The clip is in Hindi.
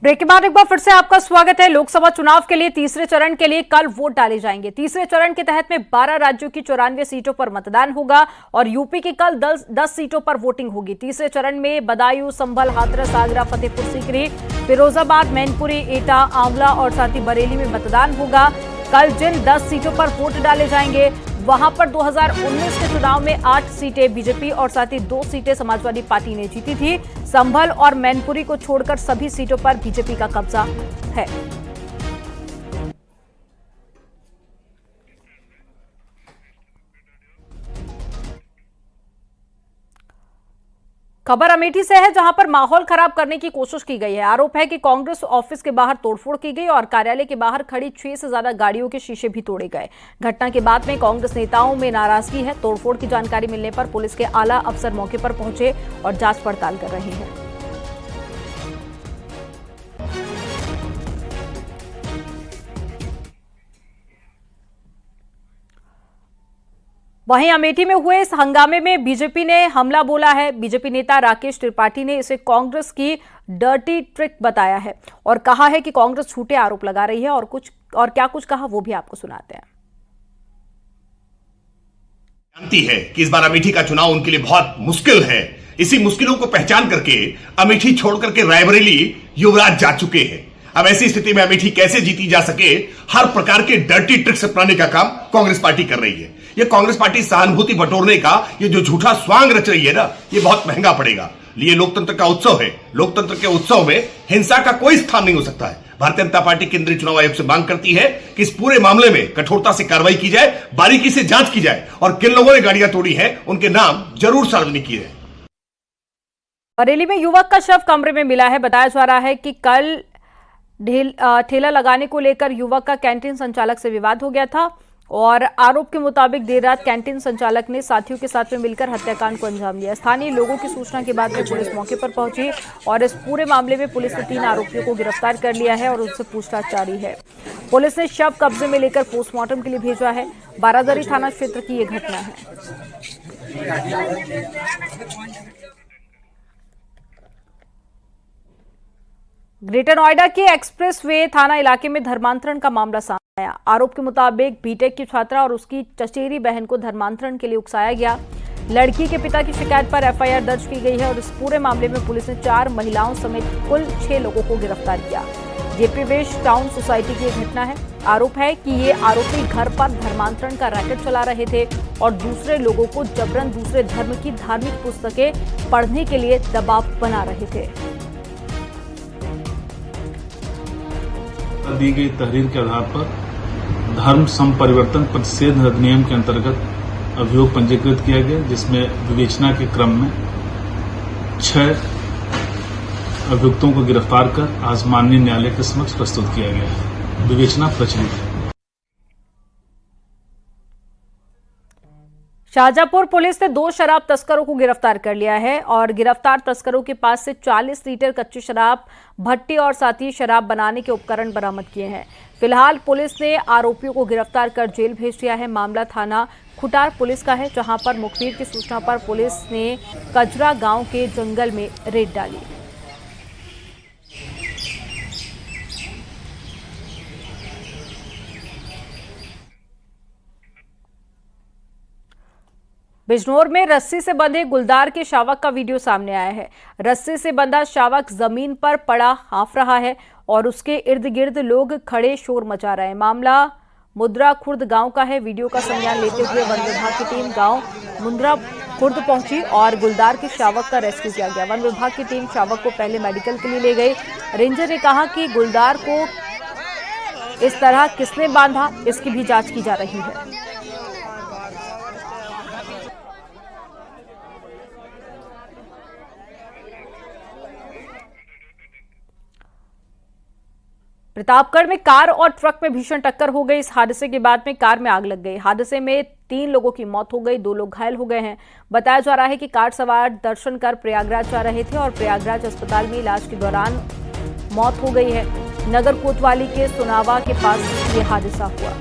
ब्रेक के बाद एक बार फिर से आपका स्वागत है। लोकसभा चुनाव के लिए तीसरे चरण के लिए कल वोट डाले जाएंगे। तीसरे चरण के तहत में 12 राज्यों की 94 सीटों पर मतदान होगा और यूपी की कल 10 सीटों पर वोटिंग होगी। तीसरे चरण में बदायूं, संभल, हाथरस, आगरा, फतेहपुर सीकरी, फिरोजाबाद, मैनपुरी, एटा, आंवला और साथ ही बरेली में मतदान होगा। कल जिन 10 सीटों पर वोट डाले जाएंगे वहां पर 2019 के चुनाव में 8 सीटें बीजेपी और साथ ही 2 सीटें समाजवादी पार्टी ने जीती थी। संभल और मैनपुरी को छोड़कर सभी सीटों पर बीजेपी का कब्जा है। खबर अमेठी से है, जहां पर माहौल खराब करने की कोशिश की गई है। आरोप है कि कांग्रेस ऑफिस के बाहर तोड़फोड़ की गई और कार्यालय के बाहर खड़ी 6 से ज्यादा गाड़ियों के शीशे भी तोड़े गए। घटना के बाद में कांग्रेस नेताओं में नाराजगी है। तोड़फोड़ की जानकारी मिलने पर पुलिस के आला अफसर मौके पर पहुंचे और जांच पड़ताल कर रहे हैं। वहीं अमेठी में हुए इस हंगामे में बीजेपी ने हमला बोला है। बीजेपी नेता राकेश त्रिपाठी ने इसे कांग्रेस की डर्टी ट्रिक बताया है और कहा है कि कांग्रेस झूठे आरोप लगा रही है और क्या कुछ कहा वो भी आपको सुनाते हैं। जानती है कि इस बार अमेठी का चुनाव उनके लिए बहुत मुश्किल है। इसी मुश्किलों को पहचान करके अमेठी छोड़ करके रायबरेली युवराज जा चुके हैं। अब ऐसी स्थिति में अमेठी कैसे जीती जा सके, हर प्रकार के डर्टी ट्रिक्स अपनाने का काम कांग्रेस पार्टी कर रही है। ये कांग्रेस पार्टी सहानुभूति बटोरने का ये जो झूठा स्वांग रच रही है ना, ये बहुत महंगा पड़ेगा। ये लोकतंत्र का उत्सव है। लोकतंत्र के उत्सव में हिंसा का कोई स्थान नहीं हो सकता है। भारतीय जनता पार्टी केंद्रीय चुनाव आयोग से मांग करती है कि इस पूरे मामले में कठोरता से कार्रवाई की जाए, बारीकी से जांच की जाए और किन लोगों ने गाड़ियां तोड़ी हैं उनके नाम जरूर सार्वजनिक किए जाए। बरेली में युवक का शव कमरे में मिला है। बताया जा रहा है कि कल ठेला लगाने को लेकर युवक का कैंटीन संचालक से विवाद हो गया था और आरोप के मुताबिक देर रात कैंटीन संचालक ने साथियों के साथ में मिलकर हत्याकांड को अंजाम दिया। स्थानीय लोगों की सूचना के बाद में पुलिस मौके पर पहुंची और इस पूरे मामले में पुलिस ने 3 आरोपियों को गिरफ्तार कर लिया है और उनसे पूछताछ जारी है। पुलिस ने शव कब्जे में लेकर पोस्टमार्टम के लिए भेजा है। बारादरी थाना क्षेत्र की यह घटना है। ग्रेटर नोएडा के एक्सप्रेस वे थाना इलाके में धर्मांतरण का मामला सामने आया। आरोप के मुताबिक बीटेक की छात्रा और उसकी चचेरी बहन को धर्मांतरण के लिए उकसाया गया। लड़की के पिता की शिकायत पर एफआईआर दर्ज की गई है और इस पूरे मामले में पुलिस ने 4 महिलाओं समेत कुल 6 लोगों को गिरफ्तार किया। जेपी वेस्ट टाउन सोसाइटी की यह घटना है। आरोप है कि ये आरोपी घर पर धर्मांतरण का रैकेट चला रहे थे और दूसरे लोगों को जबरन दूसरे धर्म की धार्मिक पुस्तकें पढ़ने के लिए दबाव बना रहे थे। दी गई तहरीर के आधार पर धर्म संपरिवर्तन प्रतिषेध अधिनियम के अंतर्गत अभियोग पंजीकृत किया गया, जिसमें विवेचना के क्रम में 6 अभियुक्तों को गिरफ्तार कर आज माननीय न्यायालय के समक्ष प्रस्तुत किया गया है। विवेचना प्रचलित है। शाहजहांपुर पुलिस ने 2 शराब तस्करों को गिरफ्तार कर लिया है और गिरफ्तार तस्करों के पास से 40 लीटर कच्ची शराब, भट्टी और साथ ही शराब बनाने के उपकरण बरामद किए हैं। फिलहाल पुलिस ने आरोपियों को गिरफ्तार कर जेल भेज दिया है। मामला थाना खुटार पुलिस का है, जहां पर मुखबिर की सूचना पर पुलिस ने कजरा गांव के जंगल में रेड डाली। बिजनौर में रस्सी से बंधे गुलदार के शावक का वीडियो सामने आया है। रस्सी से बंधा शावक जमीन पर पड़ा हाँफ रहा है और उसके इर्द गिर्द लोग खड़े शोर मचा रहे हैं। मामला मुद्रा खुर्द गांव का है। वीडियो का संज्ञान लेते हुए वन विभाग की टीम गांव मुद्रा खुर्द पहुंची और गुलदार के शावक का रेस्क्यू किया गया। वन विभाग की टीम शावक को पहले मेडिकल के लिए ले गई। रेंजर ने कहा कि गुलदार को इस तरह किसने बांधा, इसकी भी जांच की जा रही है। प्रतापगढ़ में कार और ट्रक में भीषण टक्कर हो गई। इस हादसे के बाद में कार में आग लग गई। हादसे में 3 लोगों की मौत हो गई, 2 लोग घायल हो गए हैं। बताया जा रहा है कि कार सवार दर्शन कर प्रयागराज जा रहे थे और प्रयागराज अस्पताल में इलाज के दौरान मौत हो गई है। नगर कोतवाली के सुनावा के पास यह हादसा हुआ।